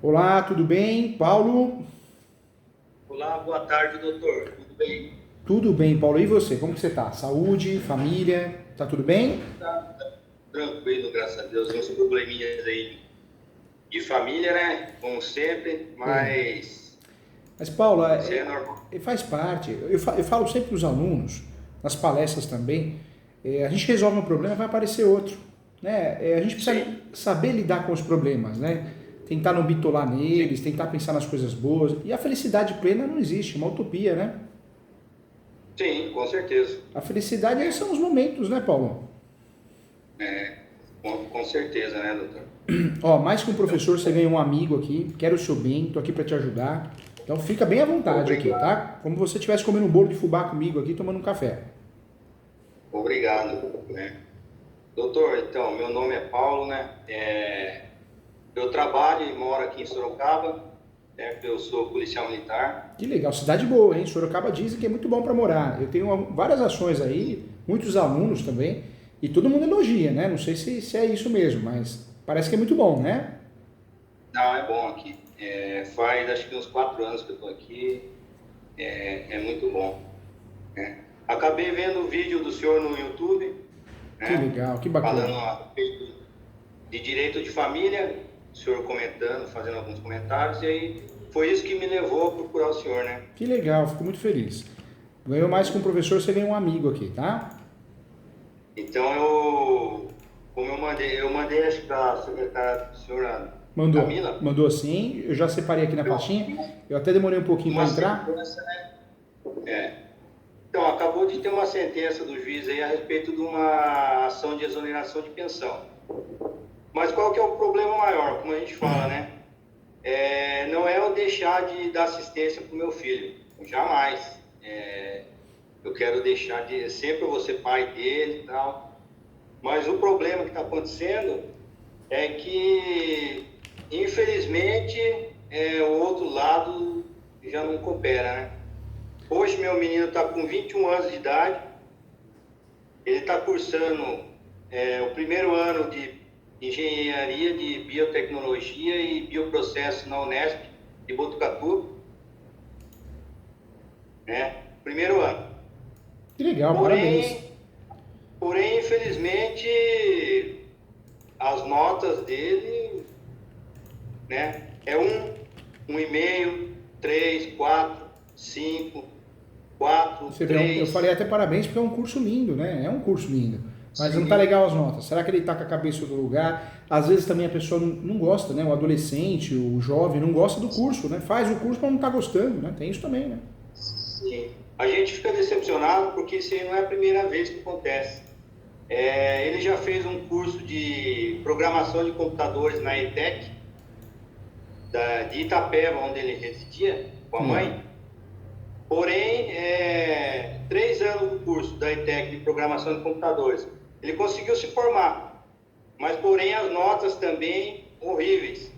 Olá, tudo bem? Paulo? Olá, boa tarde, doutor. Tudo bem? Tudo bem, Paulo. E você? Como que você tá? Saúde, família, tá tudo bem? Tá tranquilo, graças a Deus. Uns probleminhas aí de família, né? Como sempre, É. mas Mas, Paulo, isso é normal. faz parte. Eu falo sempre para os alunos, nas palestras também, a gente resolve um problema, vai aparecer outro. Né? A gente precisa Sim, saber lidar com os problemas, né? Tentar não bitolar sim, neles, tentar pensar nas coisas boas. E a felicidade plena não existe, é uma utopia, né? sim, com certeza. A felicidade É, são os momentos, né, Paulo? com certeza, né, doutor? Ó, mais que um professor, você ganhou um amigo aqui. Quero o seu bem, tô aqui para te ajudar. Então fica bem à vontade aqui, Obrigado, tá? Como se você estivesse comendo um bolo de fubá comigo aqui, tomando um café. obrigado, né? Doutor, então, meu nome é Paulo, né? Eu trabalho e moro aqui em Sorocaba, né? Eu sou policial militar. Que legal, cidade boa, hein? Sorocaba dizem que é muito bom para morar. Eu tenho várias ações aí, muitos alunos também, e todo mundo elogia, né? Não sei se é isso mesmo, mas parece que é muito bom, né? Não, é bom aqui. Faz acho que uns 4 anos que eu estou aqui. É muito bom, né? Acabei vendo o vídeo do senhor no YouTube, Que né? legal, que Falando bacana. a respeito de direito de família, o senhor comentando, fazendo alguns comentários, e aí foi isso que me levou a procurar o senhor, né? Que legal, fico muito feliz. Ganhou mais que um professor, você ganhou um amigo aqui, tá? Então como eu mandei acho que a secretária do senhor, a Mandou, Camila, mandou sim. Eu já separei aqui na então, pastinha. Eu até demorei um pouquinho para uma entrar. sentença, né? Então, acabou de ter uma sentença do juiz aí a respeito de uma ação de exoneração de pensão. Mas qual que é o problema maior, como a gente fala, né? Não é eu deixar de dar assistência para o meu filho, jamais. Eu quero deixar de, sempre eu vou ser pai dele e tal. Mas o problema que está acontecendo é que, infelizmente, o outro lado já não coopera, né? Hoje meu menino está com 21 anos de idade, ele está cursando o primeiro ano de engenharia de biotecnologia e bioprocesso na Unesp de Botucatu, né? Primeiro ano. Que legal, parabéns. Porém, infelizmente, as notas dele, né? É 1,5, 3, 4, 5, 4, Você vê, eu falei 3, até parabéns porque é um curso lindo, né? É um curso lindo. Mas não tá sim, legal as notas. Será que ele tá com a cabeça do lugar? Às vezes também a pessoa não gosta, né? O adolescente, o jovem não gosta do curso, né? Faz o curso, mas não tá gostando, né? Tem isso também, né? sim. A gente fica decepcionado porque isso aí não é a primeira vez que acontece. Ele já fez um curso de programação de computadores na ETEC, de Itapeva, onde ele residia, com a É. mãe. Porém, 3 anos do curso da ETEC de programação de computadores, ele conseguiu se formar, mas porém as notas também horríveis,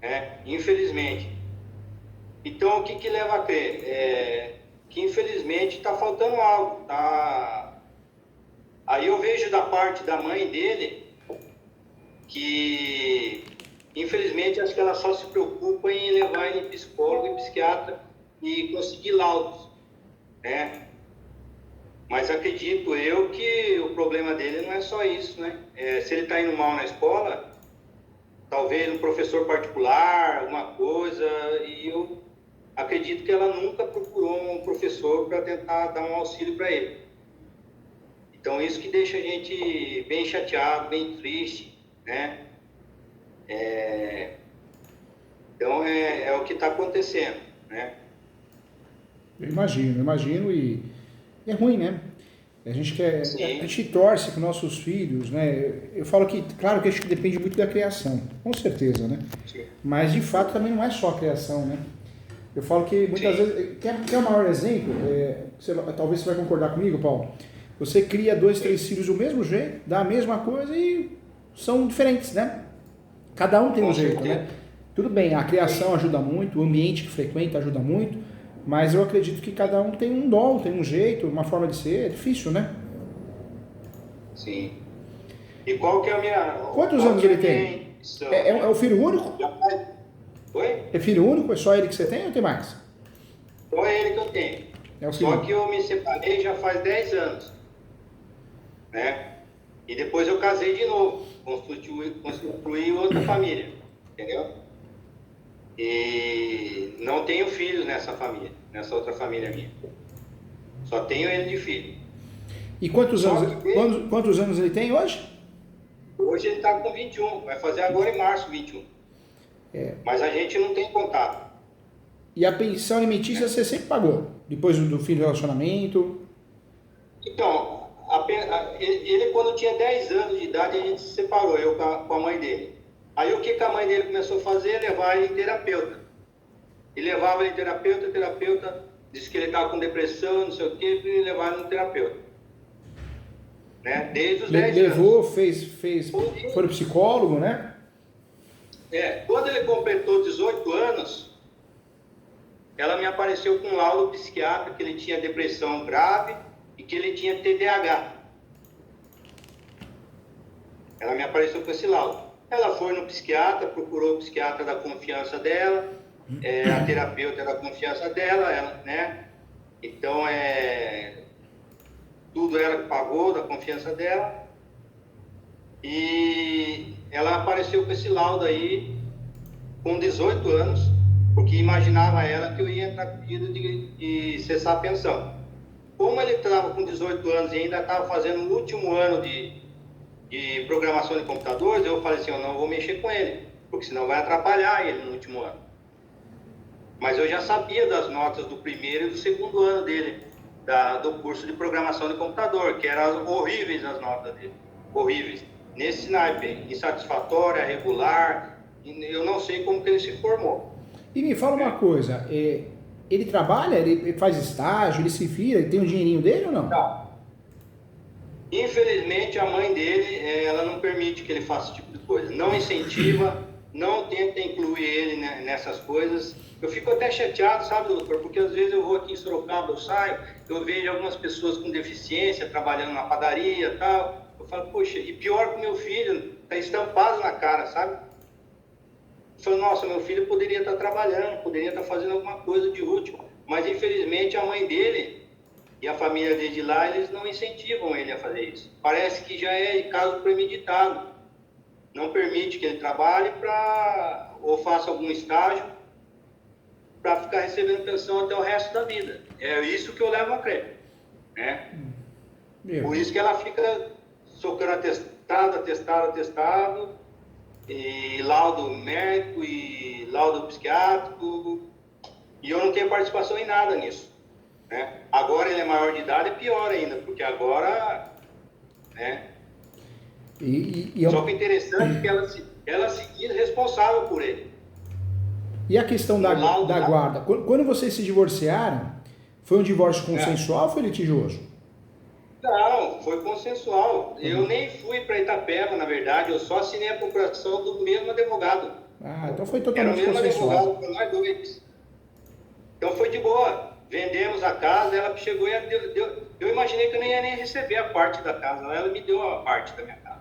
né? Infelizmente. Então, o que leva a crer? Que infelizmente está faltando algo. Aí eu vejo da parte da mãe dele que, infelizmente, acho que ela só se preocupa em levar ele em psicólogo e psiquiatra e conseguir laudos, né? Mas acredito eu que o problema dele não é só isso, né? Se ele está indo mal na escola, talvez um professor particular, alguma coisa, e eu acredito que ela nunca procurou um professor para tentar dar um auxílio para ele. Então, isso que deixa a gente bem chateado, bem triste, né? Então, é o que está acontecendo, né? Eu imagino e é ruim, né? A Sim, gente torce para nossos filhos, né? Eu falo que, claro que acho que depende muito da criação, com certeza, né? sim, Mas de fato também não é só a criação, né? Eu falo que muitas sim, vezes. Quer o maior exemplo? Talvez você vai concordar comigo, Paulo. Você cria dois, sim, três filhos do mesmo jeito, dá a mesma coisa e são diferentes, né? Cada um tem um com jeito, certeza. né? Tudo bem, a criação Sim, ajuda muito, o ambiente que frequenta ajuda muito, mas eu acredito que cada um tem um dom, tem um jeito, uma forma de ser. É difícil, né? sim. E qual que é a minha, Quantos qual anos que é ele a minha tem? intenção, É o né? filho único? Já faz Oi? É filho único? É só ele que você tem ou tem mais? Só ele que eu tenho. É o filho Só único. que eu me separei já faz 10 anos, né? E depois eu casei de novo, construí outra família, entendeu? E não tenho filhos nessa família, nessa outra família minha. Só tenho ele de filho. E Só que quantos anos ele tem hoje? hoje ele está com 21, vai fazer agora em março 21. Mas a gente não tem contato. E a pensão alimentícia você sempre pagou? Depois do fim do relacionamento? Então, ele quando tinha 10 anos de idade, a gente se separou, eu com a mãe dele. Aí o que a mãe dele começou a fazer? Levar ele em terapeuta. E levava ele em terapeuta, terapeuta disse que ele estava com depressão, não sei o quê, e levava ele no terapeuta. Né? Desde os 10 Levou, anos. foi no psicólogo, né? Quando ele completou 18 anos, ela me apareceu com um laudo psiquiátrico que ele tinha depressão grave e que ele tinha TDAH. Ela me apareceu com esse laudo. Ela foi no psiquiatra, procurou o psiquiatra da confiança dela, a terapeuta da confiança dela, né? Então, tudo ela que pagou, da confiança dela. E ela apareceu com esse laudo aí, com 18 anos, porque imaginava ela que eu ia entrar com pedido de cessar a pensão. Como ele estava com 18 anos e ainda estava fazendo o último ano de programação de computadores, eu falei assim, eu não vou mexer com ele, porque senão vai atrapalhar ele no último ano. Mas eu já sabia das notas do primeiro e do segundo ano dele, do curso de programação de computador, que eram horríveis as notas dele, horríveis. Nesse naipe, insatisfatória, regular, eu não sei como que ele se formou. E me fala uma coisa, ele trabalha, ele faz estágio, ele se vira, ele tem o dinheirinho dele ou não? Não. Infelizmente, a mãe dele, ela não permite que ele faça esse tipo de coisa. Não incentiva, não tenta incluir ele nessas coisas. Eu fico até chateado, sabe, doutor? Porque às vezes eu vou aqui em Sorocaba, eu saio, eu vejo algumas pessoas com deficiência trabalhando na padaria e tal. Eu falo, poxa, e pior que o meu filho, tá estampado na cara, sabe? Eu falo, nossa, meu filho poderia estar trabalhando, poderia estar fazendo alguma coisa de útil. Mas infelizmente a mãe dele e a família dele de lá, eles não incentivam ele a fazer isso. Parece que já é caso premeditado. Não permite que ele trabalhe ou faça algum estágio para ficar recebendo pensão até o resto da vida. É isso que eu levo a crer. Né? Por isso que ela fica socando atestado, e laudo médico e laudo psiquiátrico, e eu não tenho participação em nada nisso. Né? Agora ele é maior de idade, é pior ainda, porque agora, né? Só que o interessante é que ela se diz responsável por ele. E a questão da guarda? Quando vocês se divorciaram, foi um divórcio consensual ou foi litigioso? Não, foi consensual. Eu nem fui para Itapeva, na verdade, eu só assinei a procuração do mesmo advogado. Ah, então foi totalmente consensual. Era o mesmo consensual. advogado para nós dois. Então foi de boa. Vendemos a casa, ela chegou e eu imaginei que eu nem ia nem receber a parte da casa. Ela me deu a parte da minha casa.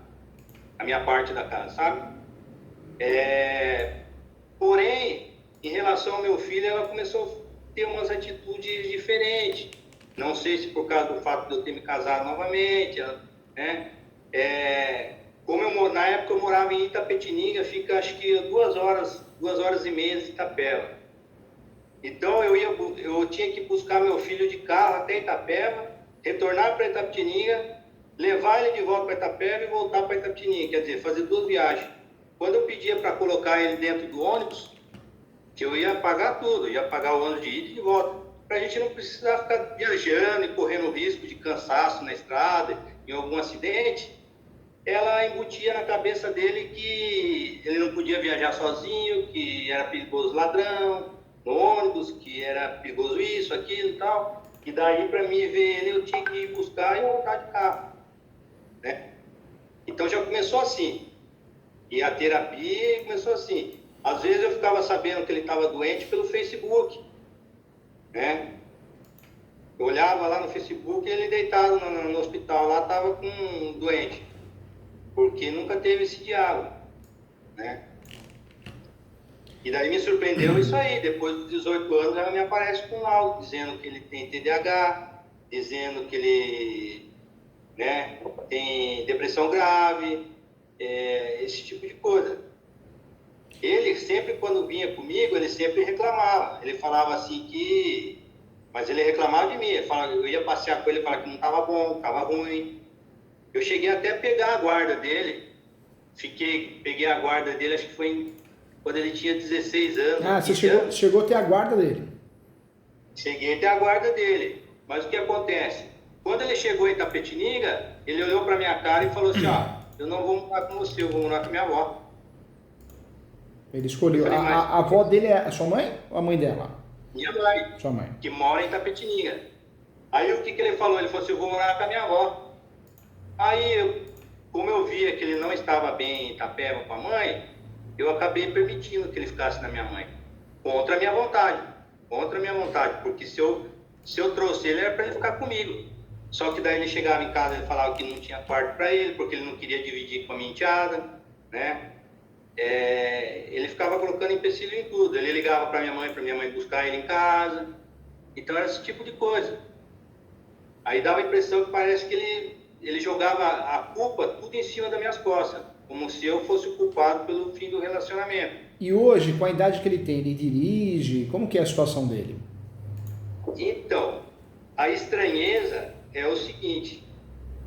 A minha parte da casa, sabe? Porém, em relação ao meu filho, ela começou a ter umas atitudes diferentes. Não sei se por causa do fato de eu ter me casado novamente, né? Na época eu morava em Itapetininga, fica acho que 2 horas e meia de Itapeva. Então eu tinha que buscar meu filho de carro até Itapeva, retornar para Itapetininga, levar ele de volta para Itapeva e voltar para Itapetininga, quer dizer, fazer 2 viagens. Quando eu pedia para colocar ele dentro do ônibus, que eu ia pagar tudo, ia pagar o ônibus de ida e de volta, para a gente não precisar ficar viajando e correndo risco de cansaço na estrada, em algum acidente, ela embutia na cabeça dele que ele não podia viajar sozinho, que era perigoso ladrão no ônibus, que era perigoso isso, aquilo e tal. E daí, para mim ver ele, eu tinha que ir buscar e voltar de carro. Né? Então já começou assim. E a terapia começou assim. Às vezes eu ficava sabendo que ele estava doente pelo Facebook. Né? Eu olhava lá no Facebook e ele deitado no hospital lá estava com doente. Porque nunca teve esse diálogo. Né? E daí me surpreendeu isso aí. Depois dos 18 anos, ela me aparece com um laudo dizendo que ele tem TDAH, dizendo que ele, né, tem depressão grave, esse tipo de coisa. Ele sempre, quando vinha comigo, ele sempre reclamava. Ele falava assim que... Mas ele reclamava de mim. Eu ia passear com ele e falava que não estava bom, estava ruim. Eu cheguei até a pegar a guarda dele. Peguei a guarda dele, acho que foi quando ele tinha 16 anos. Ah, você chegou a ter a guarda dele. Cheguei até a guarda dele. Mas o que acontece? Quando ele chegou em Itapetininga, ele olhou para minha cara e falou assim, eu não vou morar com você, eu vou morar com minha avó. Ele escolheu. A avó dele é a sua mãe ou a mãe dela? Minha mãe. Sua mãe. Que mora em Itapetininga. Aí o que ele falou? Ele falou assim, eu vou morar com a minha avó. Aí, como eu via que ele não estava bem em Itapeva com a mãe, eu acabei permitindo que ele ficasse na minha mãe. Contra a minha vontade. Contra a minha vontade. Porque se eu trouxe ele, era para ele ficar comigo. Só que daí ele chegava em casa, ele falava que não tinha quarto para ele, porque ele não queria dividir com a minha enteada, né? Ele ficava colocando empecilho em tudo. Ele ligava para minha mãe buscar ele em casa. Então era esse tipo de coisa. Aí dava a impressão que parece que ele jogava a culpa tudo em cima das minhas costas, como se eu fosse o culpado pelo fim do relacionamento. E hoje, com a idade que ele tem, ele dirige? Como que é a situação dele? Então, a estranheza é o seguinte,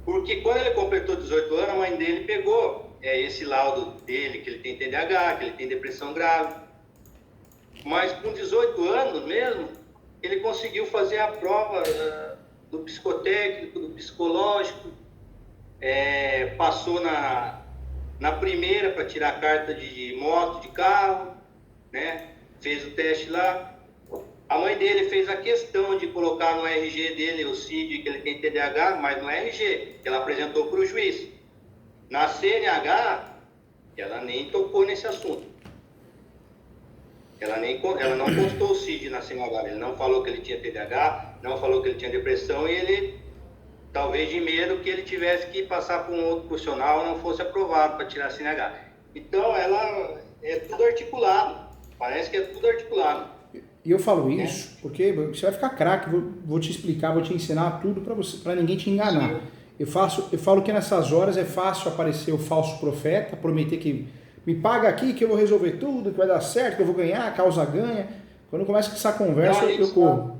porque quando ele completou 18 anos, a mãe dele pegou esse laudo dele, que ele tem TDAH, que ele tem depressão grave. Mas com 18 anos mesmo, ele conseguiu fazer a prova do psicotécnico, do psicológico, passou na primeira para tirar a carta de moto, de carro, né? Fez o teste lá. A mãe dele fez a questão de colocar no RG dele o CID, que ele tem TDAH, mas no RG, que ela apresentou para o juiz. Na CNH, ela nem tocou nesse assunto. Ela não postou o CID na CNH, ele não falou que ele tinha TDAH, não falou que ele tinha depressão, e ele, talvez de medo que ele tivesse que passar por um outro profissional, não fosse aprovado para tirar a CNH. Então, ela é tudo articulado, parece que é tudo articulado. E eu falo isso porque você vai ficar craque, vou te explicar, vou te ensinar tudo para ninguém te enganar. Sim. Eu falo que nessas horas é fácil aparecer o falso profeta, prometer que me paga aqui que eu vou resolver tudo, que vai dar certo, que eu vou ganhar, a causa ganha. Quando começa com essa conversa, eu corro.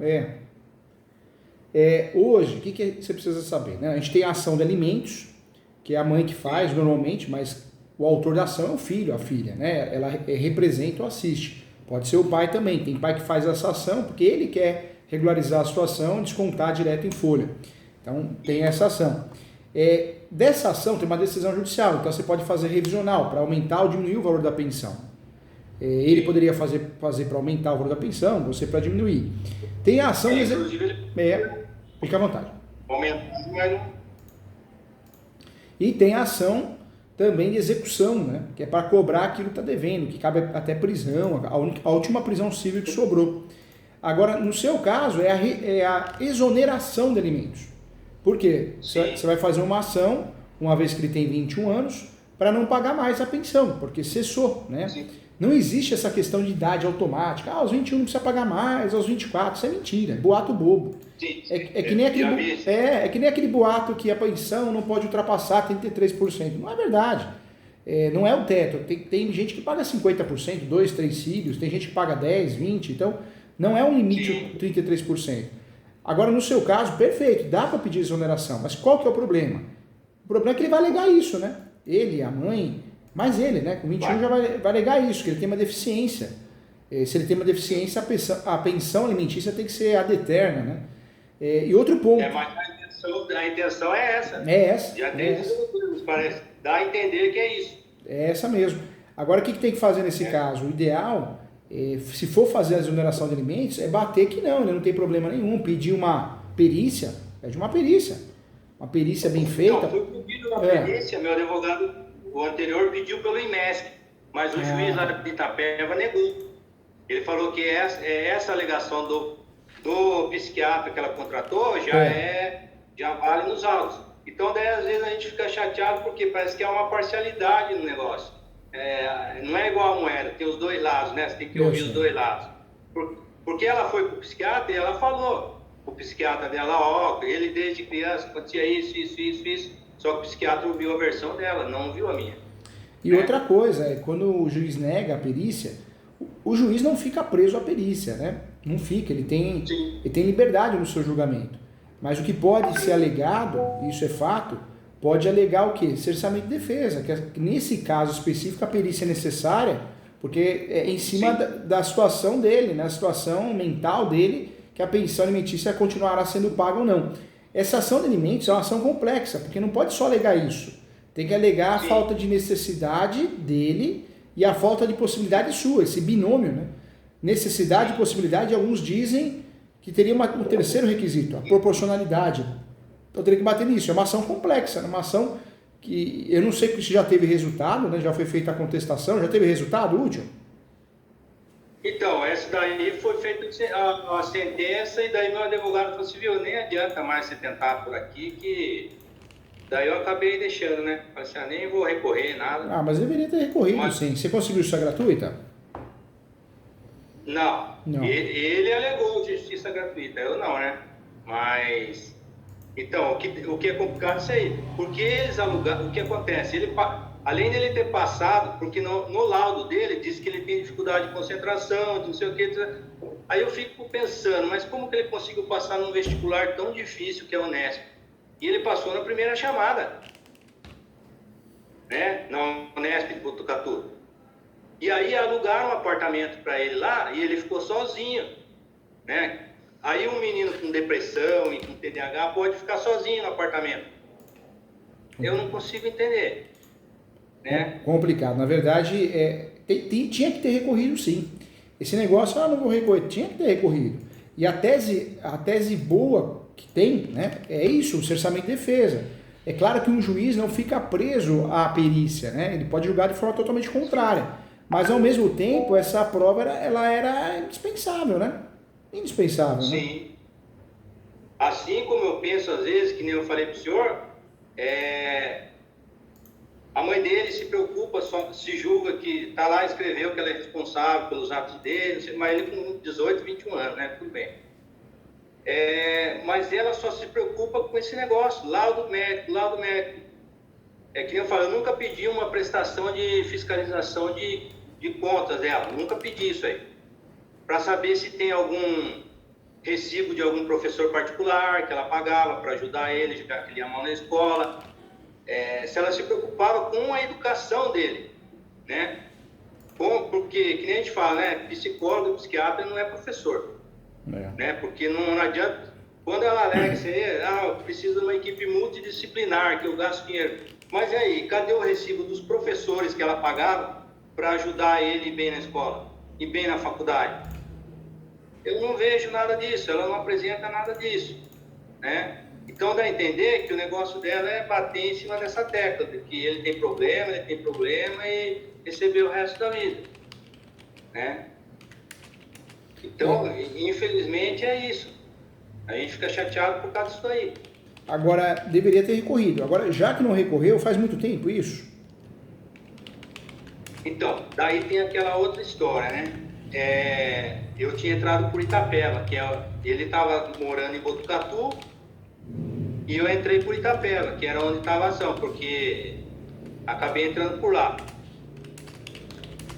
Hoje, o que você precisa saber? Né? A gente tem a ação de alimentos, que é a mãe que faz normalmente, mas o autor da ação é o filho, a filha. Né? Ela representa ou assiste. Pode ser o pai também. Tem pai que faz essa ação porque ele quer regularizar a situação e descontar direto em folha. Então, tem essa ação. Dessa ação tem uma decisão judicial, então você pode fazer revisional para aumentar ou diminuir o valor da pensão. Ele poderia fazer para aumentar o valor da pensão, você para diminuir. Tem a ação... fica à vontade. E tem a ação também de execução, né? Que é para cobrar aquilo que está devendo, que cabe até prisão, a última prisão civil que sobrou. Agora, no seu caso, é a exoneração de alimentos. Por quê? Você vai fazer uma ação, uma vez que ele tem 21 anos, para não pagar mais a pensão, porque cessou, né? Sim. Não existe essa questão de idade automática. Aos 21 não precisa pagar mais, aos 24, isso é mentira, boato bobo. Sim. Que nem aquele boato que a pensão não pode ultrapassar 33%. Não é verdade. Não é o teto. Tem gente que paga 50%, 2, 3 filhos, tem gente que paga 10, 20%, então não é um limite 33%. Agora, no seu caso, perfeito, dá para pedir exoneração, mas qual que é o problema? O problema é que ele vai alegar isso, né? Ele, a mãe, mas ele, né? Com 21 já vai alegar isso, que ele tem uma deficiência. Se ele tem uma deficiência, a pensão alimentícia tem que ser ad eterna, né? E outro ponto... Mas a intenção é essa. É essa. Já tem parece, dá a entender que é isso. É essa mesmo. Agora, o que tem que fazer nesse caso? O ideal... se for fazer a exoneração de alimentos, é bater que não, ele não tem problema nenhum, pedir uma perícia, pede uma perícia bem feita. Não, foi pedido uma perícia, meu advogado, o anterior pediu pelo IMESC, mas o juiz lá de Itapeva negou. Ele falou que essa alegação do psiquiatra que ela contratou já vale nos autos. Então, daí, às vezes, a gente fica chateado porque parece que há uma parcialidade no negócio. não é igual a moeda, tem os dois lados, né? Você tem que ouvir os dois lados. Porque ela foi para o psiquiatra e ela falou, o psiquiatra dela, ó, ele desde criança acontecia isso, só que o psiquiatra ouviu a versão dela, não ouviu a minha. E outra coisa, quando o juiz nega a perícia, o juiz não fica preso à perícia, né? Não fica, ele tem liberdade no seu julgamento. Mas o que pode ser alegado, isso é fato, pode alegar o quê? Cerceamento de defesa, que nesse caso específico a perícia é necessária, porque é em cima da situação dele, né? A situação mental dele, que a pensão alimentícia continuará sendo paga ou não. Essa ação de alimentos é uma ação complexa, porque não pode só alegar isso. Tem que alegar a falta de necessidade dele e a falta de possibilidade sua, esse binômio, né? Necessidade e possibilidade, alguns dizem que teria um terceiro requisito, a proporcionalidade. Então teria que bater nisso. É uma ação complexa, é uma ação que eu não sei se já teve resultado, né? Já foi feita a contestação, já teve resultado útil? Então, essa daí foi feita a sentença e daí meu advogado falou assim, viu, nem adianta mais você tentar por aqui que... Daí eu acabei deixando, né? Falei assim, nem vou recorrer, nada. Ah, mas deveria ter recorrido, sim. Você conseguiu justiça gratuita? Não. Ele alegou justiça gratuita, eu não, né? Mas... Então, o que é complicado é isso aí. Porque eles alugaram... O que acontece? Além dele ter passado, porque no laudo dele diz que ele tem dificuldade de concentração, de não sei o que... Aí eu fico pensando, mas como que ele conseguiu passar num vestibular tão difícil que é o Unesp? E ele passou na primeira chamada, né? Na Unesp de Botucatu. E aí alugaram um apartamento para ele lá e ele ficou sozinho, né? Aí um menino com depressão e com TDAH pode ficar sozinho no apartamento. Eu não consigo entender, né? Complicado. Na verdade, tinha que ter recorrido, sim. Esse negócio, não vou recorrer, tinha que ter recorrido. E a tese boa que tem, né, é isso, o cerceamento de defesa. É claro que um juiz não fica preso à perícia, né? Ele pode julgar de forma totalmente contrária. Mas, ao mesmo tempo, essa prova ela era indispensável, né? Indispensável, né? Sim. Assim como eu penso, às vezes, que nem eu falei para o senhor, a mãe dele se preocupa, se julga que está lá, escreveu que ela é responsável pelos atos dele, mas ele com 18, 21 anos, né? Tudo bem. Mas ela só se preocupa com esse negócio, laudo médico. É que eu falo, eu nunca pedi uma prestação de fiscalização de contas dela, nunca pedi isso aí. Para saber se tem algum recibo de algum professor particular que ela pagava para ajudar ele, já que ele ia mal na escola. Se ela se preocupava com a educação dele, né? Porque, que nem a gente fala, né? Psicólogo, psiquiatra não é professor. Né? Porque não adianta, quando ela alega assim, eu preciso de uma equipe multidisciplinar, que eu gasto dinheiro. Mas e aí, cadê o recibo dos professores que ela pagava para ajudar ele bem na escola e bem na faculdade? Eu não vejo nada disso, ela não apresenta nada disso, né? Então dá a entender que o negócio dela é bater em cima dessa tecla, de que ele tem problema e receber o resto da vida, né? Então, infelizmente é isso. A gente fica chateado por causa disso aí. Agora, deveria ter recorrido. Agora, já que não recorreu, faz muito tempo isso? Então, daí tem aquela outra história, né? Eu tinha entrado por Itapeva, ele estava morando em Botucatu, e eu entrei por Itapeva, que era onde estava a ação, porque acabei entrando por lá.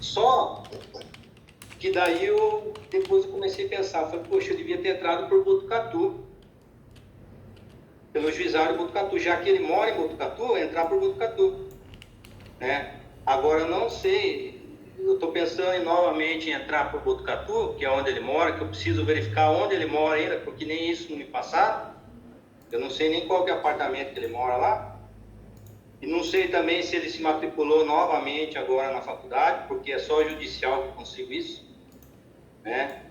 Só que daí depois eu comecei a pensar, falei, poxa, eu devia ter entrado por Botucatu, pelo juizado de Botucatu, já que ele mora em Botucatu, entrar por Botucatu, né? Agora eu não sei, eu estou pensando novamente em entrar por Botucatu, que é onde ele mora, que eu preciso verificar onde ele mora ainda, porque nem isso não me passaram, eu não sei nem qual que é o apartamento que ele mora lá, e não sei também se ele se matriculou novamente agora na faculdade, porque é só judicial que eu consigo isso. Né?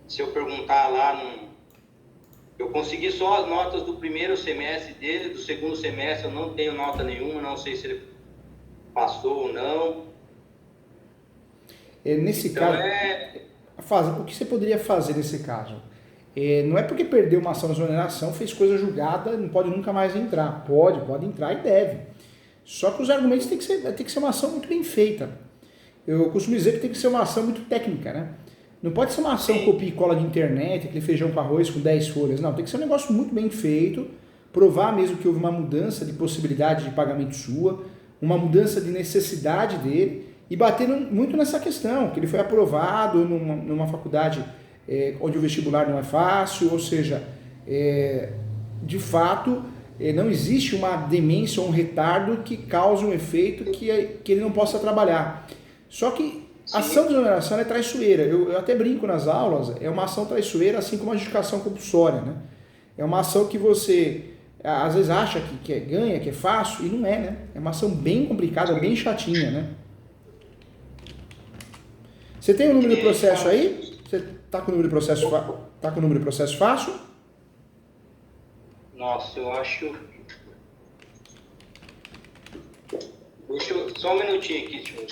Se eu perguntar lá, eu consegui só as notas do primeiro semestre dele, do segundo semestre eu não tenho nota nenhuma, não sei se ele passou ou não. Nesse caso, o que você poderia fazer nesse caso? Não é porque perdeu uma ação de exoneração, fez coisa julgada, não pode nunca mais entrar. Pode entrar e deve. Só que os argumentos tem que ser uma ação muito bem feita. Eu costumo dizer que tem que ser uma ação muito técnica, né? Não pode ser uma ação copia e cola de internet, aquele feijão com arroz com 10 folhas. Não, tem que ser um negócio muito bem feito, provar mesmo que houve uma mudança de possibilidade de pagamento sua, uma mudança de necessidade dele, e bater muito nessa questão, que ele foi aprovado numa faculdade onde o vestibular não é fácil, ou seja, de fato, não existe uma demência ou um retardo que cause um efeito que ele não possa trabalhar. Só que a ação de exoneração é traiçoeira. Eu até brinco nas aulas, é uma ação traiçoeira, assim como a adjudicação compulsória, né? É uma ação que você, às vezes, acha que ganha, que é fácil, e não é, né? É uma ação bem complicada, bem chatinha, né? Você tem o número de processo aí? Você está com o número de processo, tá com o número de processo fácil? Nossa, eu acho... Só um minutinho aqui, tio.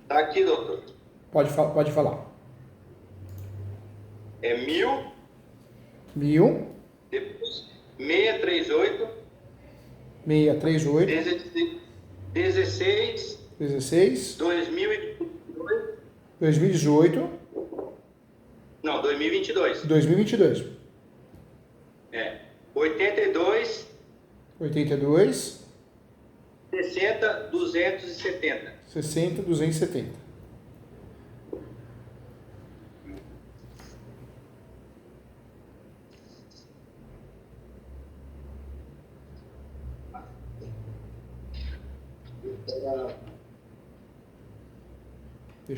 Tá aqui, doutor. Pode falar. É 1000, depois 638, 638, 16, 16, 2022, 2018, não, 2022. 2022, 82, 82, 60, 270. 60, 270.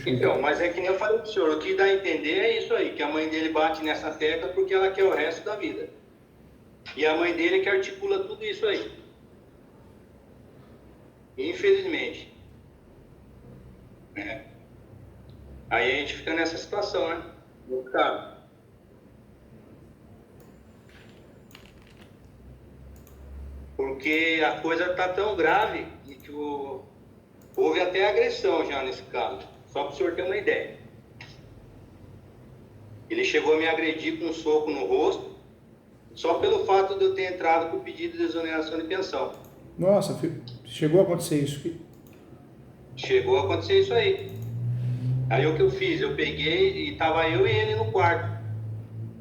Então, mas é que nem eu falei pro senhor, o que dá a entender é isso aí, que a mãe dele bate nessa tecla porque ela quer o resto da vida. E a mãe dele que articula tudo isso aí. Infelizmente. Aí a gente fica nessa situação, né? Muito caro. Porque a coisa tá tão grave que houve até agressão já nesse caso. Só para o senhor ter uma ideia. Ele chegou a me agredir com um soco no rosto, só pelo fato de eu ter entrado com o pedido de exoneração de pensão. Nossa, chegou a acontecer isso? Chegou a acontecer isso aí. Aí o que eu fiz? Eu peguei e estava eu e ele no quarto.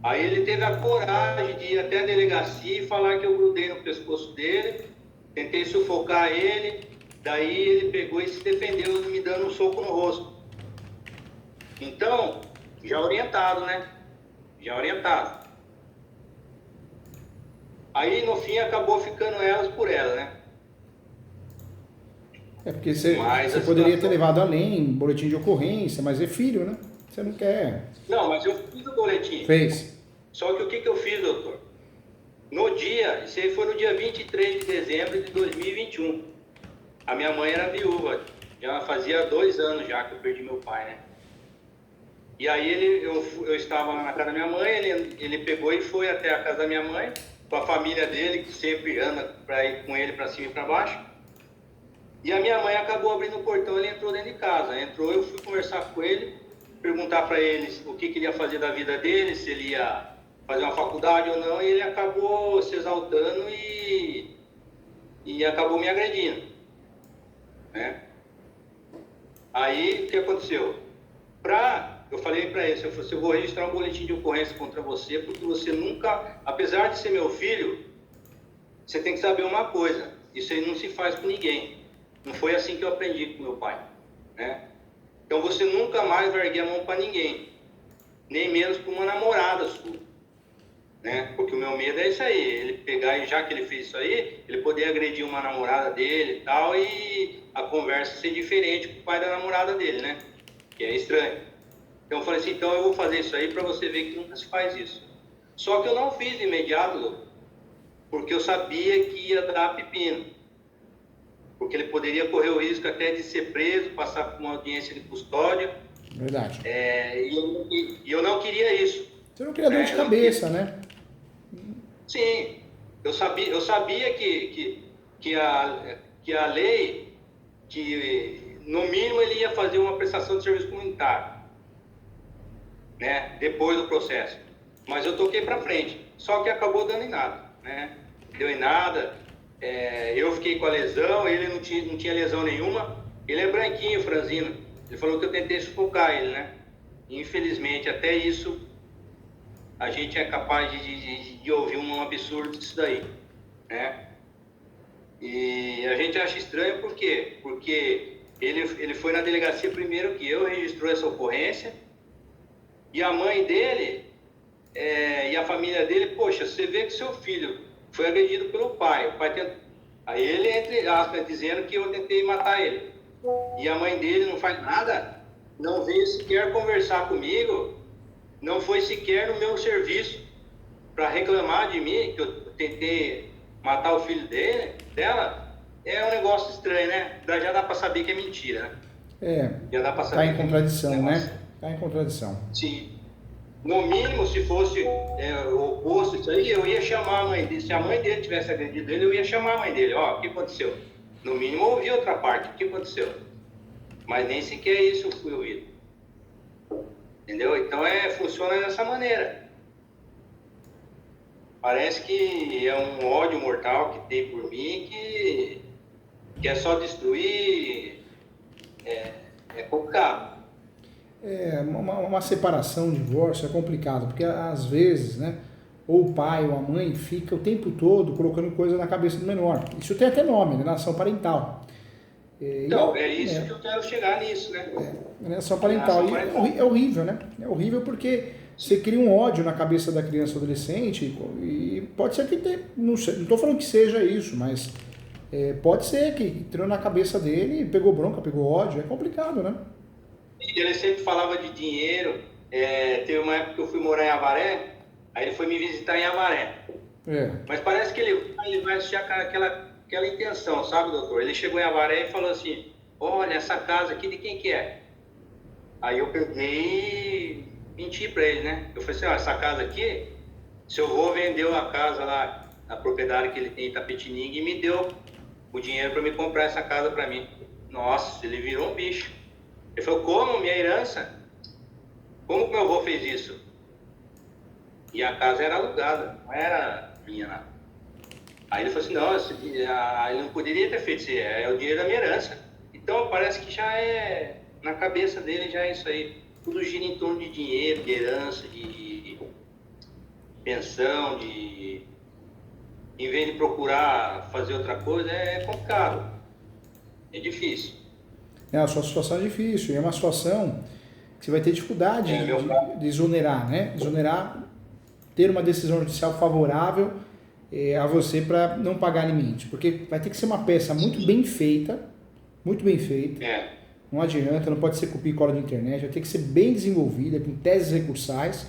Aí ele teve a coragem de ir até a delegacia e falar que eu grudei no pescoço dele, tentei sufocar ele, daí ele pegou e se defendeu me dando um soco no rosto. Então, já orientado, né? Já orientado. Aí, no fim, acabou ficando elas por ela, né? Porque você poderia ter levado além, boletim de ocorrência, mas é filho, né? Você não quer... Não, mas eu fiz o boletim. Fez. Só que o que eu fiz, doutor? No dia, isso aí foi no dia 23 de dezembro de 2021. A minha mãe era viúva. Já fazia 2 anos já que eu perdi meu pai, né? E aí eu estava lá na casa da minha mãe, ele pegou e foi até a casa da minha mãe, com a família dele, que sempre anda para ir com ele para cima e para baixo. E a minha mãe acabou abrindo o portão, ele entrou dentro de casa. Entrou, eu fui conversar com ele, perguntar para ele o que ele ia fazer da vida dele, se ele ia fazer uma faculdade ou não, e ele acabou se exaltando e acabou me agredindo, né? Aí, o que aconteceu? Eu falei para ele, eu vou registrar um boletim de ocorrência contra você, porque você nunca, apesar de ser meu filho, você tem que saber uma coisa, isso aí não se faz com ninguém. Não foi assim que eu aprendi com meu pai, né? Então você nunca mais vai erguer a mão para ninguém, nem menos para uma namorada sua, né? Porque o meu medo é isso aí, ele pegar, e já que ele fez isso aí, ele poder agredir uma namorada dele e tal, e a conversa ser diferente com o pai da namorada dele, né? Que é estranho. Então eu falei assim, então eu vou fazer isso aí para você ver que nunca se faz isso. Só que eu não fiz de imediato, porque eu sabia que ia dar pepino. Porque ele poderia correr o risco até de ser preso, passar por uma audiência de custódia. Verdade. E eu não queria isso. Você não queria dor de cabeça, né? Sim. Eu sabia que que a lei, que no mínimo ele ia fazer uma prestação de serviço comunitário, né? Depois do processo. Mas eu toquei para frente, só que acabou dando em nada, né? Deu em nada, eu fiquei com a lesão, ele não tinha lesão nenhuma, ele é branquinho, franzino. Ele falou que eu tentei sufocar ele, né? Infelizmente, até isso, a gente é capaz de ouvir um absurdo disso daí, né? E a gente acha estranho por quê? Porque ele foi na delegacia primeiro que eu, registrou essa ocorrência, e a mãe dele e a família dele, poxa, você vê que seu filho foi agredido pelo pai, o pai tentou, aí ele, entre aspas, dizendo que eu tentei matar ele, e a mãe dele não faz nada, não veio sequer conversar comigo, não foi sequer no meu serviço para reclamar de mim, que eu tentei matar o filho dela, é um negócio estranho, né? Já dá para saber que é mentira, né? Já dá para saber. Tá em contradição, né? Tá em contradição. Sim. No mínimo, se fosse o oposto isso aí, eu ia chamar a mãe dele. Se a mãe dele tivesse agredido ele, eu ia chamar a mãe dele. Ó, o que aconteceu? No mínimo, ouvir outra parte. O que aconteceu? Mas nem sequer isso eu fui ouvido. Entendeu? Então, funciona dessa maneira. Parece que é um ódio mortal que tem por mim, que é só destruir. É complicado. Uma separação, um divórcio é complicado, porque às vezes, né, ou o pai ou a mãe fica o tempo todo colocando coisa na cabeça do menor. Isso tem até nome, alienação parental. Então, isso que eu quero chegar nisso, né? Alienação parental. E é horrível, né? É horrível porque você cria um ódio na cabeça da criança ou adolescente e pode ser que tenha, não estou falando que seja isso, mas pode ser que entrou na cabeça dele, pegou bronca, pegou ódio, é complicado, né? Ele sempre falava de dinheiro. Teve uma época que eu fui morar em Avaré, aí ele foi me visitar em Avaré. Mas parece que ele vai assistir aquela intenção, sabe, doutor? Ele chegou em Avaré e falou assim: olha, essa casa aqui de quem que é? Aí eu peguei e menti pra ele, né? Eu falei assim: ó, essa casa aqui, seu avô vendeu a casa lá, a propriedade que ele tem em Itapetininga, e me deu o dinheiro para me comprar essa casa para mim. Nossa, ele virou um bicho. Ele falou: como? Minha herança? Como que meu avô fez isso? E a casa era alugada, não era minha, nada. Aí ele falou assim: não, ele não poderia ter feito isso, é o dinheiro da minha herança. Então parece que já na cabeça dele já é isso aí. Tudo gira em torno de dinheiro, de herança, de pensão, em vez de procurar fazer outra coisa, é complicado, é difícil. A sua situação é difícil, é uma situação que você vai ter dificuldade de exonerar, né? Exonerar, ter uma decisão judicial favorável a você para não pagar limites, porque vai ter que ser uma peça muito bem feita, não adianta, não pode ser copia e cola de internet, vai ter que ser bem desenvolvida, com teses recursais,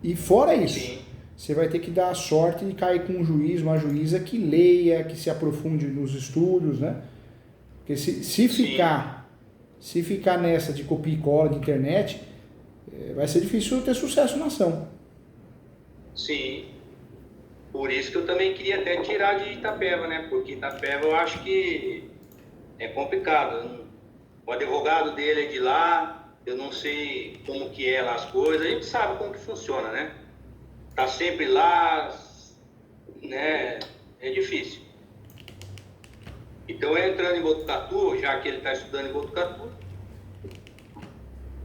e fora isso, você vai ter que dar a sorte de cair com um juiz, uma juíza que leia, que se aprofunde nos estudos, né? Porque se ficar nessa de copia e cola de internet, vai ser difícil ter sucesso na ação. Sim. Por isso que eu também queria até tirar de Itapeva, né? Porque Itapeva eu acho que é complicado. O advogado dele é de lá, eu não sei como que é lá as coisas. A gente sabe como que funciona, né? Tá sempre lá, né? É difícil. Então, entrando em Botucatu, já que ele está estudando em Botucatu,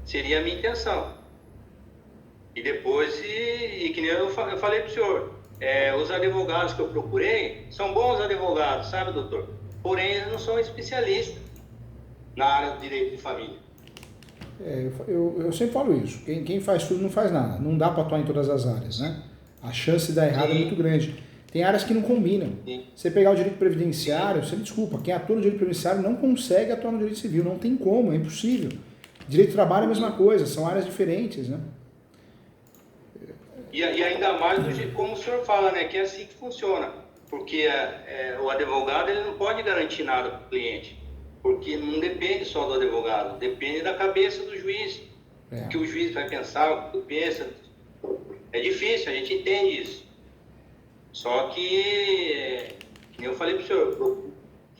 seria a minha intenção. E depois, que nem eu falei para o senhor, os advogados que eu procurei são bons advogados, sabe, doutor? Porém, eles não são especialistas na área do direito de família. Eu sempre falo isso, quem faz tudo não faz nada, não dá para atuar em todas as áreas, né? A chance de dar errado é muito grande. Tem áreas que não combinam. Sim. Você pegar o direito previdenciário, você me desculpa, quem atua no direito previdenciário não consegue atuar no direito civil, não tem como, é impossível. Direito do trabalho é a mesma coisa, são áreas diferentes, né? E ainda mais do jeito como o senhor fala, né, que é assim que funciona. Porque o advogado ele não pode garantir nada para o cliente, porque não depende só do advogado, depende da cabeça do juiz. O que o juiz vai pensar, o que tu pensa. É difícil, a gente entende isso. Só que, eu falei para o senhor,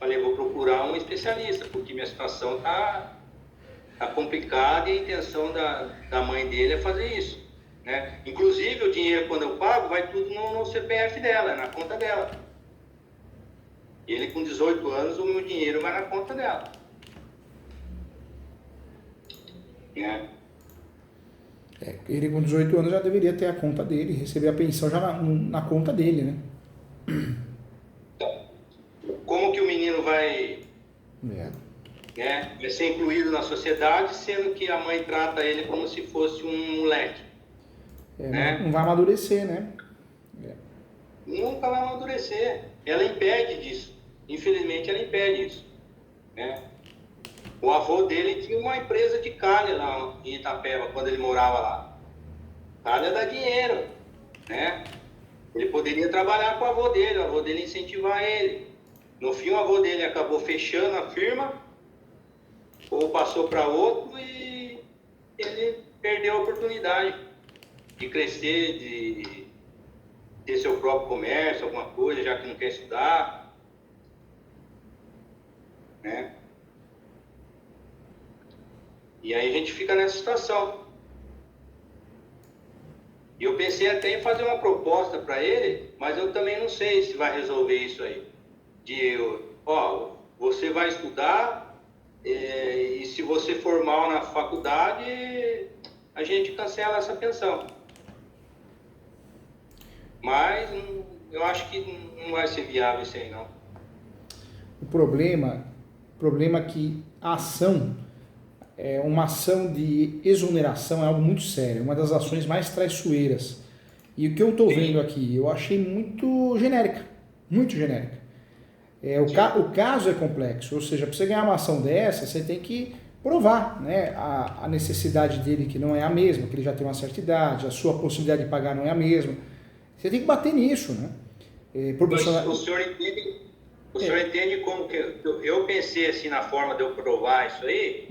falei, vou procurar um especialista, porque minha situação tá complicada e a intenção da mãe dele é fazer isso, né? Inclusive, o dinheiro, quando eu pago, vai tudo no CPF dela, na conta dela. Ele, com 18 anos, o meu dinheiro vai na conta dela. Né? Ele com 18 anos já deveria ter a conta dele, receber a pensão já na conta dele, né? Então, como que o menino vai ser incluído na sociedade, sendo que a mãe trata ele como se fosse um moleque? Né? Não vai amadurecer, né? Nunca vai amadurecer. Ela impede disso. Infelizmente, ela impede isso. Né? O avô dele tinha uma empresa de carne lá em Itapeva, quando ele morava lá. Carne dá dinheiro, né? Ele poderia trabalhar com o avô dele incentivar ele. No fim, o avô dele acabou fechando a firma, ou passou para outro, e ele perdeu a oportunidade de crescer, de ter seu próprio comércio, alguma coisa, já que não quer estudar. Né? E aí a gente fica nessa situação. E eu pensei até em fazer uma proposta para ele, mas eu também não sei se vai resolver isso aí. Você vai estudar, e se você for mal na faculdade, a gente cancela essa pensão. Mas eu acho que não vai ser viável isso aí, não. O problema é que a ação, uma ação de exoneração é algo muito sério, uma das ações mais traiçoeiras. E o que eu estou vendo aqui, eu achei muito genérica, muito genérica. O caso é complexo, ou seja, para você ganhar uma ação dessa, você tem que provar, né, a necessidade dele, que não é a mesma, que ele já tem uma certa idade, a sua possibilidade de pagar não é a mesma. Você tem que bater nisso, né? O senhor entende como que eu pensei assim na forma de eu provar isso aí?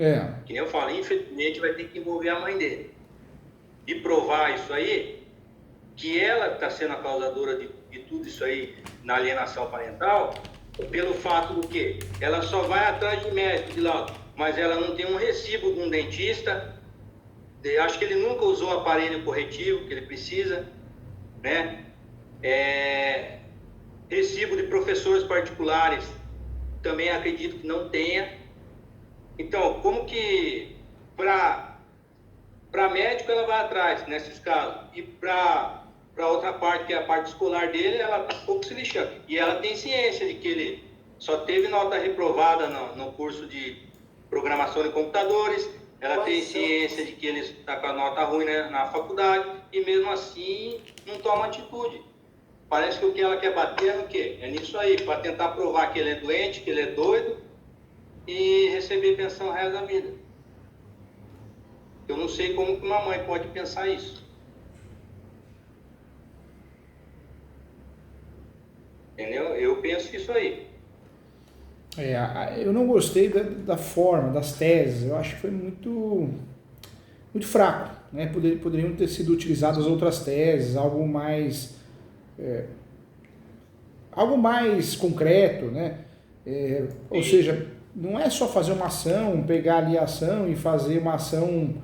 Que nem eu falei, infelizmente vai ter que envolver a mãe dele. E provar isso aí, que ela está sendo a causadora de tudo isso aí na alienação parental, pelo fato do quê? Ela só vai atrás de médico de laudo, mas ela não tem um recibo de um dentista, acho que ele nunca usou o aparelho corretivo que ele precisa, né? Recibo de professores particulares, também acredito que não tenha. Então, como que para médico ela vai atrás nesses casos, e para outra parte, que é a parte escolar dele, ela está um pouco se lixando. E ela tem ciência de que ele só teve nota reprovada no curso de programação de computadores, ela tem ciência de que ele está com a nota ruim na faculdade, e mesmo assim não toma atitude. Parece que o que ela quer bater é no quê? É nisso aí, para tentar provar que ele é doente, que ele é doido, e receber pensão o resto da vida. Eu não sei como que uma mãe pode pensar isso. Entendeu? Eu penso isso aí. Eu não gostei da forma, das teses. Eu acho que foi muito fraco, né? Poderiam ter sido utilizadas outras teses, algo mais concreto, né? Ou seja, não é só fazer uma ação, pegar ali a ação e fazer uma ação,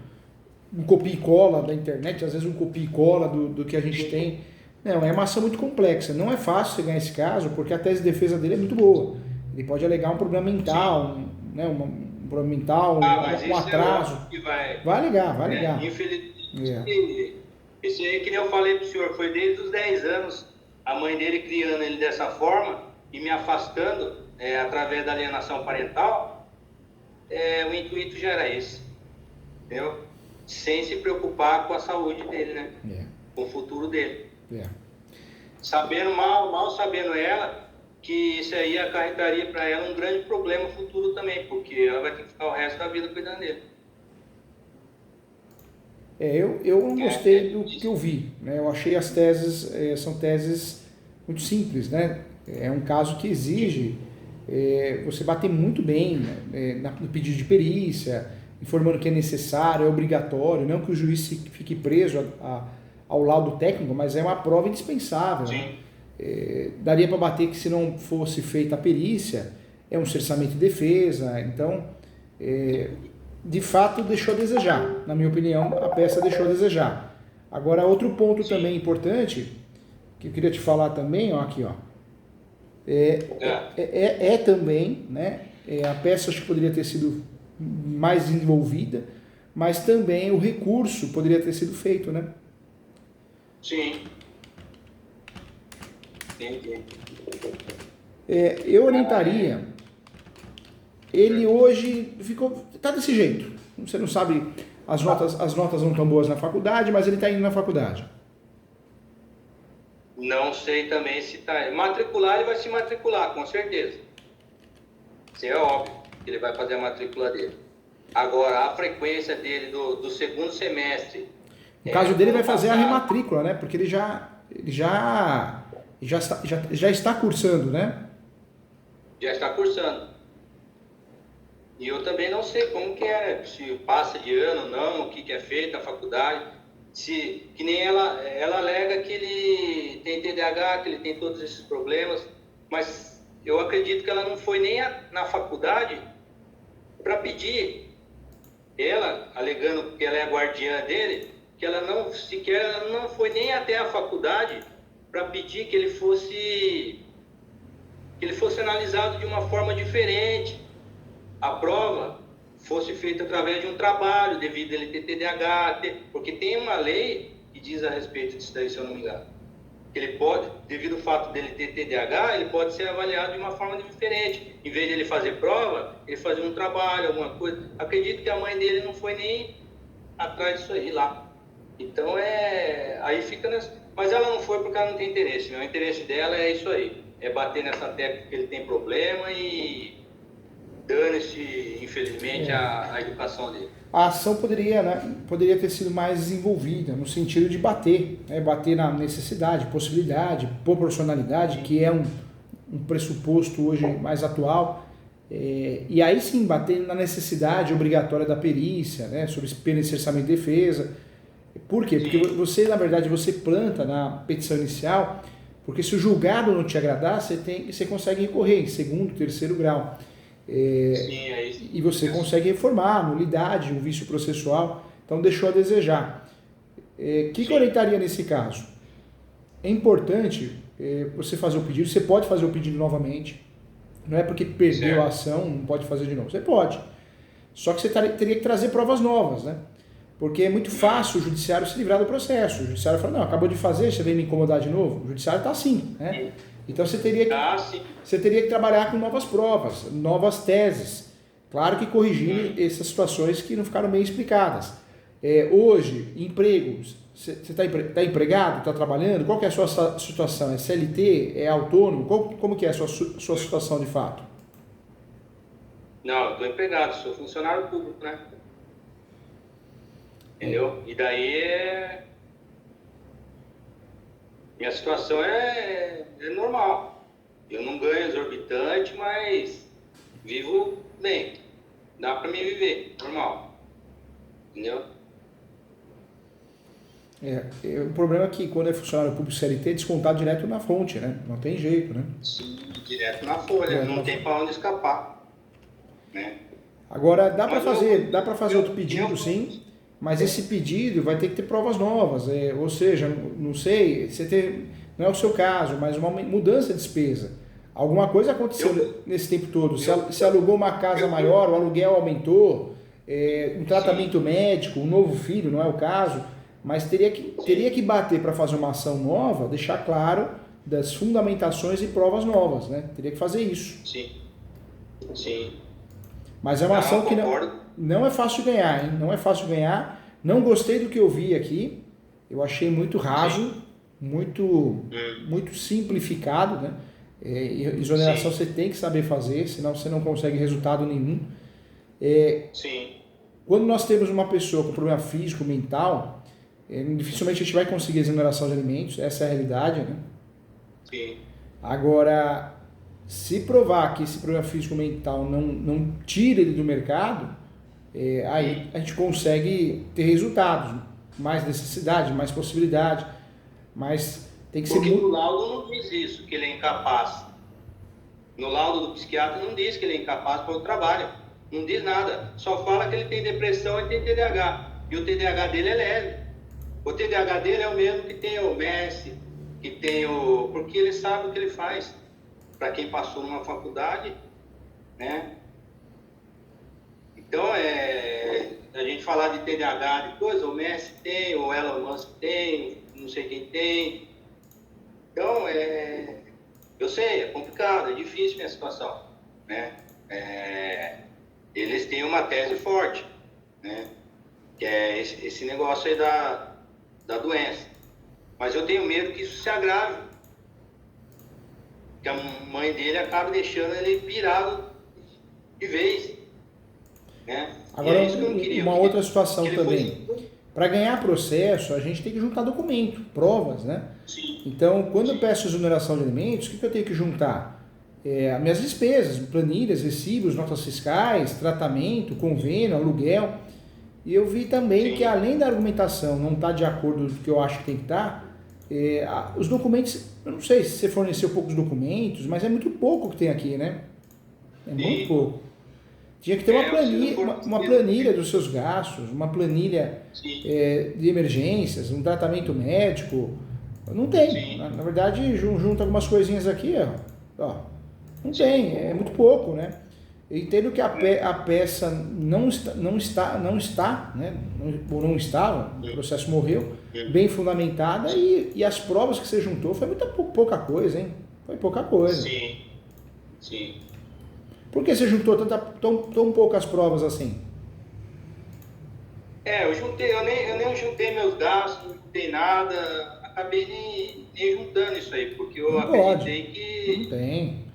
um copia e cola da internet, às vezes um copia e cola do que a gente tem. Não, é uma ação muito complexa. Não é fácil você ganhar esse caso, porque a tese de defesa dele é muito boa. Ele pode alegar um problema mental, um problema mental, um atraso. Vai alegar. Infelizmente, isso aí que nem eu falei para o senhor, foi desde os 10 anos, a mãe dele criando ele dessa forma e me afastando através da alienação parental. O intuito já era esse, entendeu? Sem se preocupar com a saúde dele, né? Com o futuro dele. Sabendo mal sabendo ela que isso aí acarretaria para ela um grande problema futuro também, porque ela vai ter que ficar o resto da vida cuidando dele. Eu não gostei do que eu vi, né? Eu achei as teses, são teses muito simples, né? É um caso que exige você bater muito bem, né? No pedido de perícia, informando que é necessário, é obrigatório, não que o juiz fique preso ao laudo técnico, mas é uma prova indispensável. Né? Daria para bater que se não fosse feita a perícia, é um cerçamento de defesa, então, de fato, deixou a desejar. Na minha opinião, a peça deixou a desejar. Agora, outro ponto também importante, que eu queria te falar também, ó, aqui, ó, também, né, a peça acho que poderia ter sido mais desenvolvida, mas também o recurso poderia ter sido feito, né? Sim. Entendi. Eu orientaria, ele hoje tá desse jeito, você não sabe, as notas não estão boas na faculdade, mas ele está indo na faculdade. Não sei também se está... Matricular, ele vai se matricular, com certeza. Isso é óbvio, que ele vai fazer a matrícula dele. Agora, a frequência dele do segundo semestre... No caso dele, vai fazer a rematrícula, né? Porque ele já está cursando, né? Já está cursando. E eu também não sei como que é, se passa de ano ou não, o que é feito na faculdade. Que nem ela alega que ele tem TDAH, que ele tem todos esses problemas, mas eu acredito que ela não foi nem na faculdade para pedir. Ela, alegando que ela é a guardiã dele, que ela não foi nem até a faculdade para pedir que ele fosse analisado de uma forma diferente. A prova fosse feita através de um trabalho, devido a ele ter TDAH, porque tem uma lei que diz a respeito disso daí, se eu não me engano. Ele pode, devido ao fato dele ter TDAH, ele pode ser avaliado de uma forma diferente. Em vez de ele fazer prova, ele fazer um trabalho, alguma coisa. Acredito que a mãe dele não foi nem atrás disso aí lá. Então, aí fica nessa... Mas ela não foi porque ela não tem interesse. O interesse dela é isso aí. É bater nessa tecla que ele tem problema e dane-se, infelizmente, a educação dele. A ação poderia ter sido mais desenvolvida, no sentido de bater, né? Bater na necessidade, possibilidade, proporcionalidade, que é um pressuposto hoje mais atual. E aí sim, bater na necessidade obrigatória da perícia, né? Sobre pena de cerçamento de defesa. Por quê? Porque você, na verdade, você planta na petição inicial, porque se o julgado não te agradar, você consegue recorrer em segundo, terceiro grau. E você consegue reformar, nulidade, um vício processual, então deixou a desejar. Que eu orientaria nesse caso? É importante você fazer o pedido, você pode fazer o pedido novamente, não é porque perdeu a ação, não pode fazer de novo, você pode, só que você teria que trazer provas novas, né? Porque é muito fácil o judiciário se livrar do processo, o judiciário fala, não, acabou de fazer, você vem me incomodar de novo, o judiciário está assim, né? Então você teria que trabalhar com novas provas, novas teses. Claro que corrigindo essas situações que não ficaram bem explicadas. Hoje, empregos, você está empregado, está trabalhando? Qual que é a sua situação? É CLT? É autônomo? Como que é a sua situação de fato? Não, eu estou empregado, sou funcionário público, né? Entendeu? E daí minha situação é normal. Eu não ganho exorbitante, mas vivo bem. Dá para me viver, normal. Entendeu? O problema é que quando é funcionário público CLT é descontado direto na fonte, né? Não tem jeito, né? Sim, direto na folha, não tem para onde escapar. Né? Agora, dá para fazer outro pedido, sim. Mas esse pedido vai ter que ter provas novas, ou seja, não sei, não é o seu caso, mas uma mudança de despesa. Alguma coisa aconteceu nesse tempo todo, se alugou uma casa maior, o aluguel aumentou, um tratamento médico, um novo filho, não é o caso, mas teria que bater para fazer uma ação nova, deixar claro das fundamentações e provas novas, né? Teria que fazer isso. Sim. Mas é uma ação que não é fácil de ganhar, hein? Não é fácil de ganhar. Não gostei do que eu vi aqui. Eu achei muito raso, muito simplificado, né? Exoneração você tem que saber fazer, senão você não consegue resultado nenhum. Quando nós temos uma pessoa com problema físico, mental, dificilmente a gente vai conseguir exoneração de alimentos, essa é a realidade, né? Sim. Agora, se provar que esse problema físico mental não tira ele do mercado, aí a gente consegue ter resultados, mais necessidade, mais possibilidade, mas tem que ser muito... Porque o laudo não diz isso, que ele é incapaz. No laudo do psiquiatra não diz que ele é incapaz para o trabalho. Não diz nada. Só fala que ele tem depressão e tem TDAH. E o TDAH dele é leve. O TDAH dele é o mesmo que tem o Messi, que tem o... Porque ele sabe o que ele faz. Para quem passou numa faculdade, né? Então, a gente falar de TDAH, de coisa, o Messi tem, o Elon Musk tem, não sei quem tem. Então, eu sei, é complicado, é difícil minha situação, né? Eles têm uma tese forte, né? Que é esse negócio aí da doença. Mas eu tenho medo que isso se agrave. Que a mãe dele acabe deixando ele pirado de vez. Né? Agora, uma outra situação também. Para ganhar processo, a gente tem que juntar documento, provas, né? Sim. Então, quando eu peço exoneração de alimentos, o que eu tenho que juntar? As minhas despesas, planilhas, recibos, notas fiscais, tratamento, convênio, aluguel. E eu vi também que, além da argumentação não estar de acordo com o que eu acho que tem que estar, os documentos, eu não sei se você forneceu poucos documentos, mas é muito pouco que tem aqui, né? É muito pouco. Tinha que ter uma planilha dos seus gastos, uma planilha de emergências, um tratamento médico. Não tem. Na verdade, junta algumas coisinhas aqui, ó. Não tem, é muito pouco, né? Eu entendo que a peça não está, né? Ou não estava, o processo morreu, bem fundamentada, e as provas que você juntou foi pouca coisa, hein? Foi pouca coisa. Sim. Por que você juntou tão poucas provas assim? Eu nem juntei meus gastos, não juntei nada, acabei nem juntando isso aí, porque eu acreditei que... Não tem.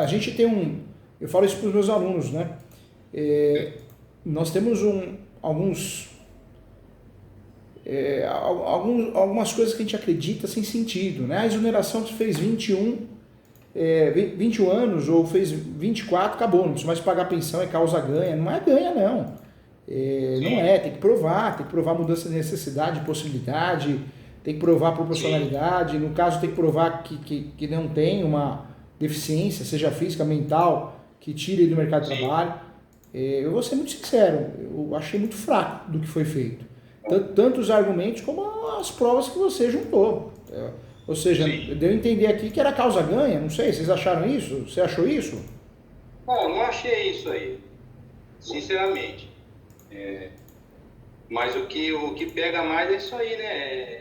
A gente tem eu falo isso para os meus alunos, né? Nós temos algumas coisas que a gente acredita sem sentido, né? A exoneração que fez 21 anos ou fez 24, acabou, não precisa mais pagar pensão, é causa ganha. Não é ganha, não. Não tem que provar mudança de necessidade, possibilidade, tem que provar proporcionalidade, no caso tem que provar que não tem uma deficiência, seja física, mental, que tire ele do mercado de trabalho. Eu vou ser muito sincero, eu achei muito fraco do que foi feito. Tanto os argumentos como as provas que você juntou. Ou seja, deu a entender aqui que era causa-ganha, não sei, vocês acharam isso? Você achou isso? Não achei isso aí, sinceramente. Mas o que pega mais é isso aí, né?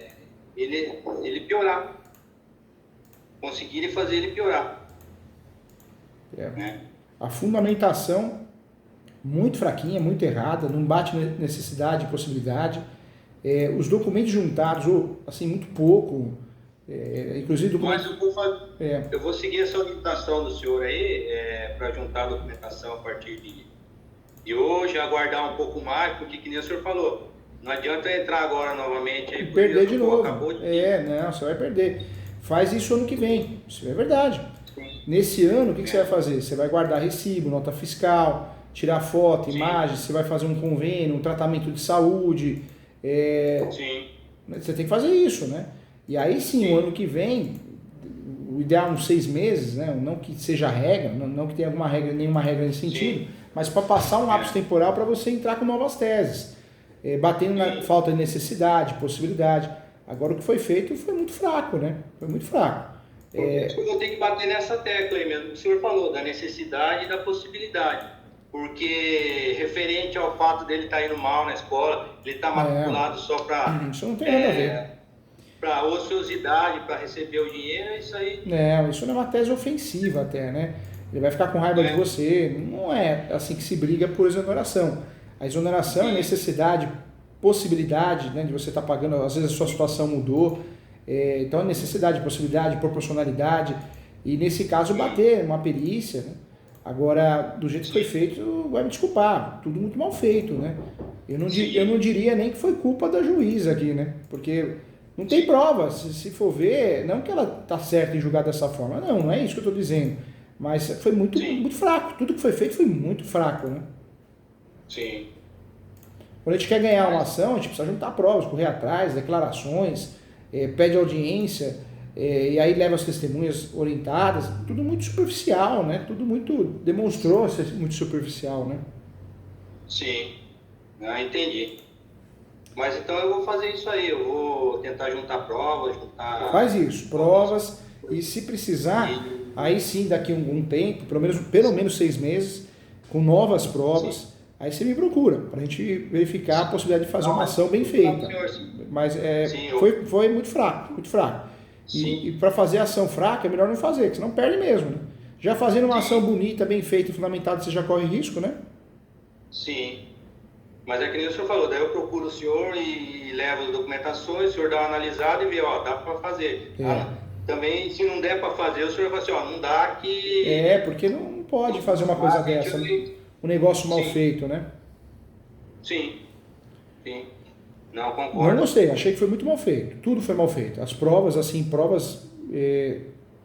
Ele piorar. Conseguirem fazer ele piorar. A fundamentação muito fraquinha, muito errada, não bate necessidade e possibilidade. Os documentos juntados, ou assim, muito pouco. Inclusive Mas eu vou seguir essa orientação do senhor aí, para juntar a documentação a partir de hoje, aguardar um pouco mais, porque que nem o senhor falou, não adianta entrar agora novamente aí, perder de novo. Não, você vai perder. Faz isso ano que vem, isso é verdade. Nesse ano, o que você vai fazer? Você vai guardar recibo, nota fiscal, tirar foto, imagem, você vai fazer um convênio, um tratamento de saúde. Você tem que fazer isso, né? E aí sim, o ano que vem, o ideal uns 6 meses, né? Não que seja regra, não que tenha nenhuma regra nesse sentido, mas para passar um lapso temporal para você entrar com novas teses, batendo na falta de necessidade, possibilidade. Agora o que foi feito foi muito fraco, né? Foi muito fraco. Eu vou ter que bater nessa tecla aí mesmo, que o senhor falou, da necessidade e da possibilidade. Porque referente ao fato dele estar indo mal na escola, ele está matriculado só para... Isso não tem nada a ver. Para ociosidade, para receber o dinheiro, isso aí... Isso não é uma tese ofensiva até, né? Ele vai ficar com raiva de você. Não é assim que se briga por exoneração. A exoneração é necessidade, possibilidade, né, de você estar pagando, às vezes a sua situação mudou. Então, necessidade, possibilidade, proporcionalidade, e nesse caso bater uma perícia, né? Agora, do jeito que foi feito, vai me desculpar, tudo muito mal feito, né? Eu não diria nem que foi culpa da juíza aqui, né? Porque não tem prova, se for ver, não que ela está certa em julgar dessa forma, não é isso que eu estou dizendo, mas foi muito fraco, tudo que foi feito foi muito fraco, né? Sim. Quando a gente quer ganhar uma ação, a gente precisa juntar provas, correr atrás, declarações, pede audiência, e aí leva as testemunhas orientadas, tudo muito superficial, né? Tudo muito, demonstrou ser muito superficial, né? Sim, entendi. Mas então eu vou fazer isso aí, eu vou tentar juntar provas, Faz isso, provas, e se precisar, aí sim, daqui a algum tempo, pelo menos 6 meses, com novas provas, sim. Aí você me procura, para a gente verificar a possibilidade de fazer uma ação bem feita. Mas foi muito fraco, muito fraco. E para fazer ação fraca é melhor não fazer, porque senão perde mesmo, né? Já fazendo uma ação bonita, bem feita e fundamentada, você já corre risco, né? Sim. Mas é que nem o senhor falou, daí eu procuro o senhor e levo as documentações, o senhor dá uma analisada e vê, ó, dá para fazer. Também, se não der para fazer, o senhor fala assim, ó, não dá que... porque não pode fazer uma coisa dessa, um negócio mal feito, né? Sim. Não, concordo. Não gostei, achei que foi muito mal feito. Tudo foi mal feito. As provas, assim,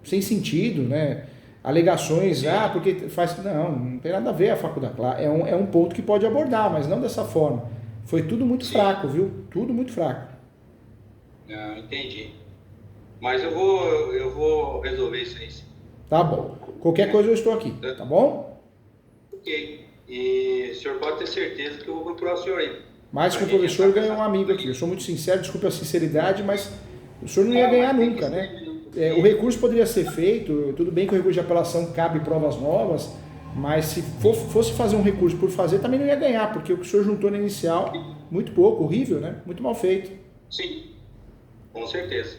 sem sentido, né? Alegações, porque faz... Não tem nada a ver a faculdade. É um ponto que pode abordar, mas não dessa forma. Foi tudo muito fraco, viu? Tudo muito fraco. Não, entendi. Mas eu vou resolver isso aí. Tá bom. Qualquer coisa eu estou aqui, tá bom? Ok. E o senhor pode ter certeza que eu vou procurar o senhor aí. Mas com o professor ganhou um amigo aqui. Eu sou muito sincero, desculpe a sinceridade, mas o senhor não ia ganhar nunca, né? O recurso poderia ser feito, tudo bem que o recurso de apelação cabe provas novas, mas se fosse fazer um recurso por fazer, também não ia ganhar, porque o que o senhor juntou na inicial, muito pouco, horrível, né? Muito mal feito. Sim, com certeza.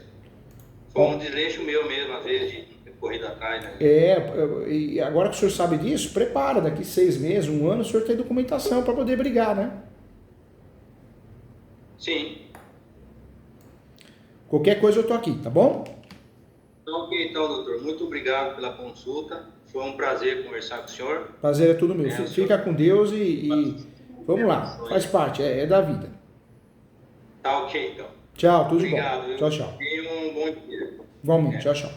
Foi um desleixo meu mesmo, às vezes, de ter corrido atrás, né? E agora que o senhor sabe disso, prepara, daqui 6 meses, 1 ano, o senhor tem documentação para poder brigar, né? Sim. Qualquer coisa eu tô aqui, tá bom? Ok, então, doutor. Muito obrigado pela consulta. Foi um prazer conversar com o senhor. Prazer é tudo meu. Fica com Deus e vamos lá. Faz parte, é da vida. Tá ok, então. Tchau, tudo obrigado, de bom. Tchau. Tenha um bom dia. Igualmente, tchau.